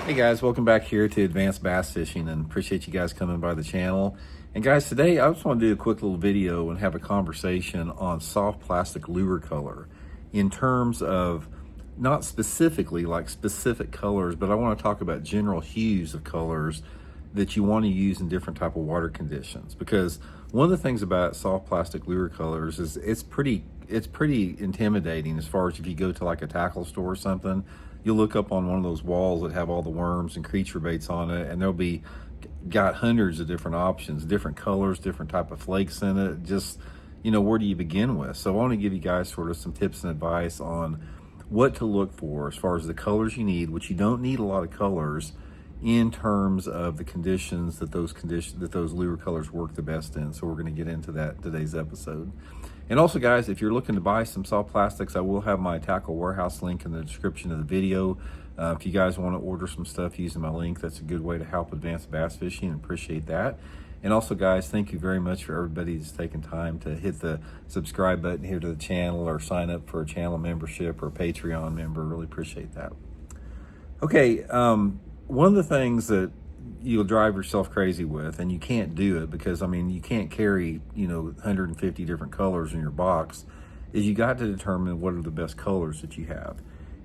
Hey guys, welcome back here to Advanced Bass Fishing, and appreciate you guys coming by the channel. And guys, today I just want to do a quick little video and have a conversation on soft plastic lure color in terms of not specifically like specific colors, but I want to talk about general hues of colors that you want to use in different type of water conditions. Because one of the things about soft plastic lure colors is it's pretty intimidating as far as if you go to like a tackle store or something. You'll look up on one of those walls that have all the worms and creature baits on it, and they'll be got hundreds of different options, different colors, different type of flakes in it. Just, where do you begin with? So I want to give you guys sort of some tips and advice on what to look for as far as the colors you need, which you don't need a lot of colors in terms of the conditions that those lure colors work the best in. So we're going to get into that today's episode. And also guys, if you're looking to buy some soft plastics, I will have my Tackle Warehouse link in the description of the video. If you guys want to order some stuff using my link, that's a good way to help advance bass fishing, and appreciate that. And also guys, thank you very much for everybody that's taking time to hit the subscribe button here to the channel, or sign up for a channel membership or a Patreon member. Really appreciate that. Okay, one of the things that you'll drive yourself crazy with, and you can't do it because, you can't carry, 150 different colors in your box, is you got to determine what are the best colors that you have.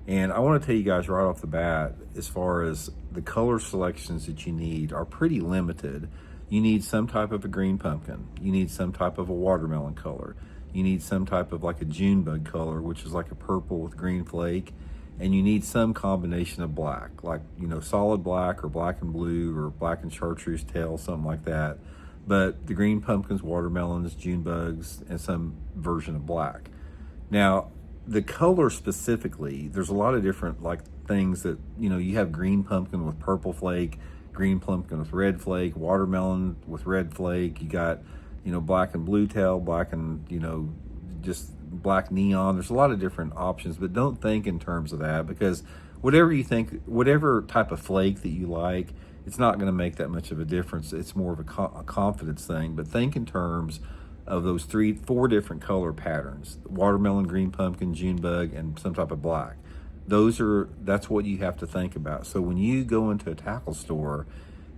And I want to tell you guys right off the bat, as far as the color selections that you need are pretty limited. You need some type of a green pumpkin. You need some type of a watermelon color. You need some type of like a June bug color, which is like a purple with green flake. And you need some combination of black, like, solid black or black and blue or black and chartreuse tail, something like that. But the green pumpkins, watermelons, June bugs, and some version of black. Now, the color specifically, there's a lot of different like things that, you have green pumpkin with purple flake, green pumpkin with red flake, watermelon with red flake. You got, black and blue tail, black and, just black neon. There's a lot of different options, but don't think in terms of that, because whatever you think, whatever type of flake that you like, it's not going to make that much of a difference. It's more of a confidence thing. But think in terms of those 4 different color patterns: watermelon, green pumpkin, June bug, and some type of black. That's what you have to think about. So when you go into a tackle store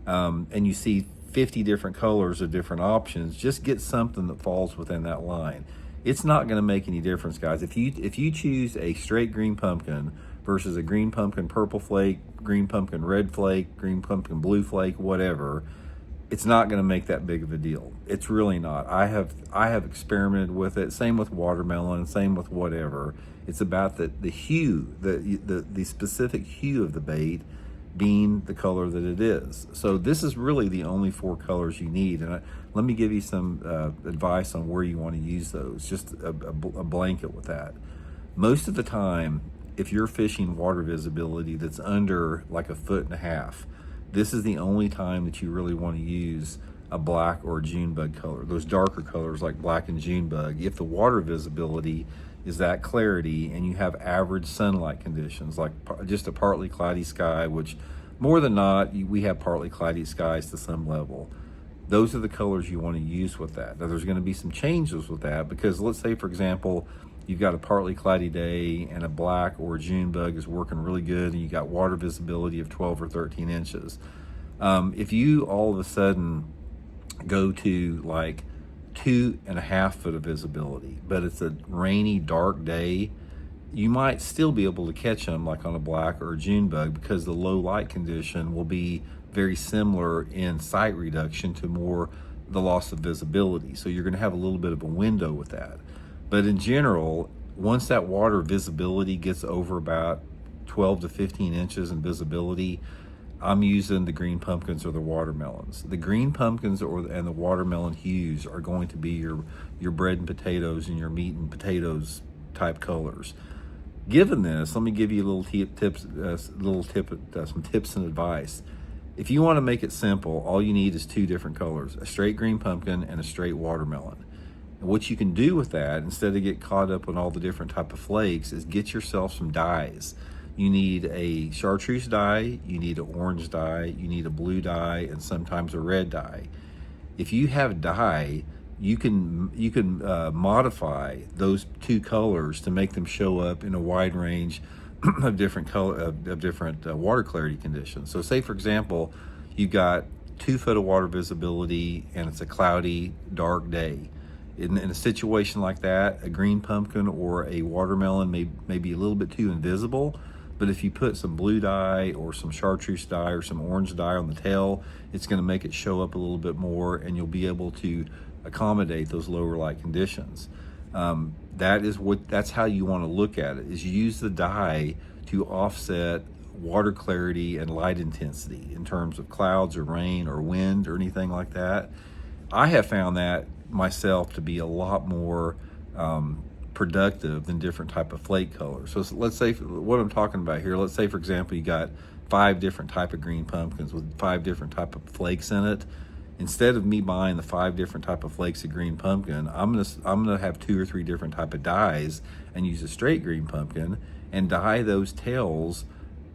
and you see 50 different colors of different options, just get something that falls within that line. It's not going to make any difference, guys. If you choose a straight green pumpkin versus a green pumpkin purple flake, green pumpkin red flake, green pumpkin blue flake, whatever, it's not going to make that big of a deal. It's really not. I have experimented with it. Same with watermelon. Same with whatever. It's about the hue, the specific hue of the bait being the color that it is. So this is really the only 4 colors you need. And let me give you some advice on where you want to use those, just a blanket with that. Most of the time, if you're fishing water visibility that's under like 1.5 feet, this is the only time that you really want to use a black or a June bug color, those darker colors like black and June bug. If the water visibility is that clarity and you have average sunlight conditions, like just a partly cloudy sky, which more than not, we have partly cloudy skies to some level. Those are the colors you want to use with that. Now there's going to be some changes with that, because let's say, for example, you've got a partly cloudy day and a black or a June bug is working really good, and you got water visibility of 12 or 13 inches. If you all of a sudden go to like 2.5 foot of visibility, but it's a rainy, dark day, you might still be able to catch them like on a black or a June bug, because the low light condition will be very similar in sight reduction to more the loss of visibility. So you're going to have a little bit of a window with that. But in general, once that water visibility gets over about 12 to 15 inches in visibility, I'm using the green pumpkins or the watermelons. The green pumpkins and the watermelon hues are going to be your bread and potatoes and your meat and potatoes type colors. Given this, let me give you some tips and advice. If you want to make it simple, all you need is 2 different colors: a straight green pumpkin and a straight watermelon. And what you can do with that, instead of get caught up on all the different type of flakes, is get yourself some dyes. You need a chartreuse dye, you need an orange dye, you need a blue dye, and sometimes a red dye. If you have dye, you can modify those 2 colors to make them show up in a wide range of different color, of different water clarity conditions. So say, for example, you've got 2 foot of water visibility and it's a cloudy, dark day. In a situation like that, a green pumpkin or a watermelon may be a little bit too invisible, but if you put some blue dye or some chartreuse dye or some orange dye on the tail, it's going to make it show up a little bit more, and you'll be able to accommodate those lower light conditions. That's how you want to look at it, is use the dye to offset water clarity and light intensity in terms of clouds or rain or wind or anything like that. I have found that myself to be a lot more productive than different type of flake colors. So let's say what I'm talking about here, let's say, for example, you got 5 different type of green pumpkins with 5 different type of flakes in it. Instead of me buying the 5 different type of flakes of green pumpkin, I'm gonna have 2 or 3 different type of dyes and use a straight green pumpkin and dye those tails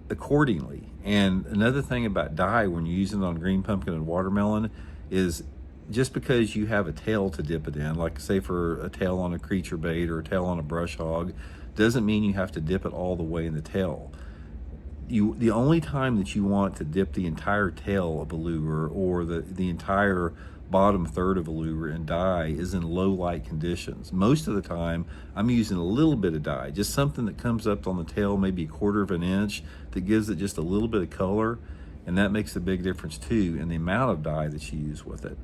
accordingly. And another thing about dye when you're using it on green pumpkin and watermelon is, just because you have a tail to dip it in, like say for a tail on a creature bait or a tail on a brush hog, doesn't mean you have to dip it all the way in the tail. The only time that you want to dip the entire tail of a lure or the entire bottom third of a lure in dye is in low light conditions. Most of the time I'm using a little bit of dye, just something that comes up on the tail, maybe 1/4 of an inch, that gives it just a little bit of color, and that makes a big difference too in the amount of dye that you use with it.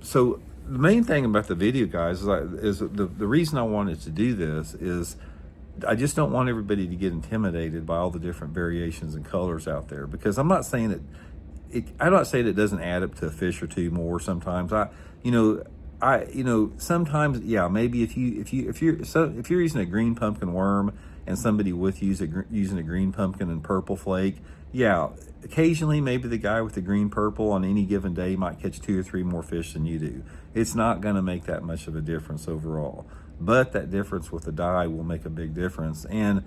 So the main thing about the video, guys, is the reason I wanted to do this is I just don't want everybody to get intimidated by all the different variations and colors out there, because I'm not saying that I'm not saying it doesn't add up to a fish or 2 more sometimes. Sometimes, yeah, maybe if you're using a green pumpkin worm and somebody with you using a green pumpkin and purple flake, yeah, occasionally maybe the guy with the green purple on any given day might catch 2 or 3 more fish than you do. It's not going to make that much of a difference overall, but that difference with the dye will make a big difference. And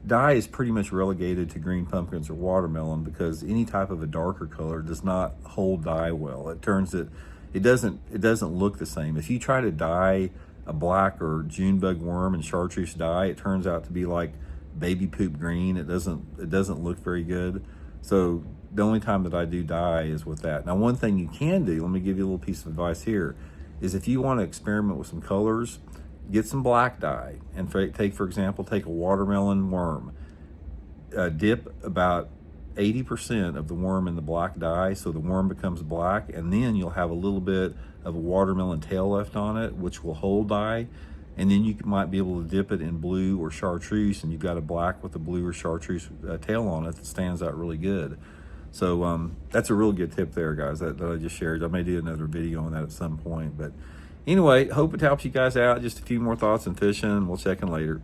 dye is pretty much relegated to green pumpkins or watermelon, because any type of a darker color does not hold dye well. It doesn't look the same. If you try to dye a black or June bug worm in chartreuse dye, it turns out to be like baby poop green. It doesn't look very good. So the only time that I do dye is with that. Now, one thing you can do, let me give you a little piece of advice here, is if you want to experiment with some colors, get some black dye and take a watermelon worm, dip about 80% of the worm in the black dye so the worm becomes black, and then you'll have a little bit of a watermelon tail left on it, which will hold dye, and then you might be able to dip it in blue or chartreuse, and you've got a black with a blue or chartreuse tail on it that stands out really good. So that's a real good tip there, guys, that I just shared. I may do another video on that at some point, but anyway, hope it helps you guys out. Just a few more thoughts on fishing. We'll check in later.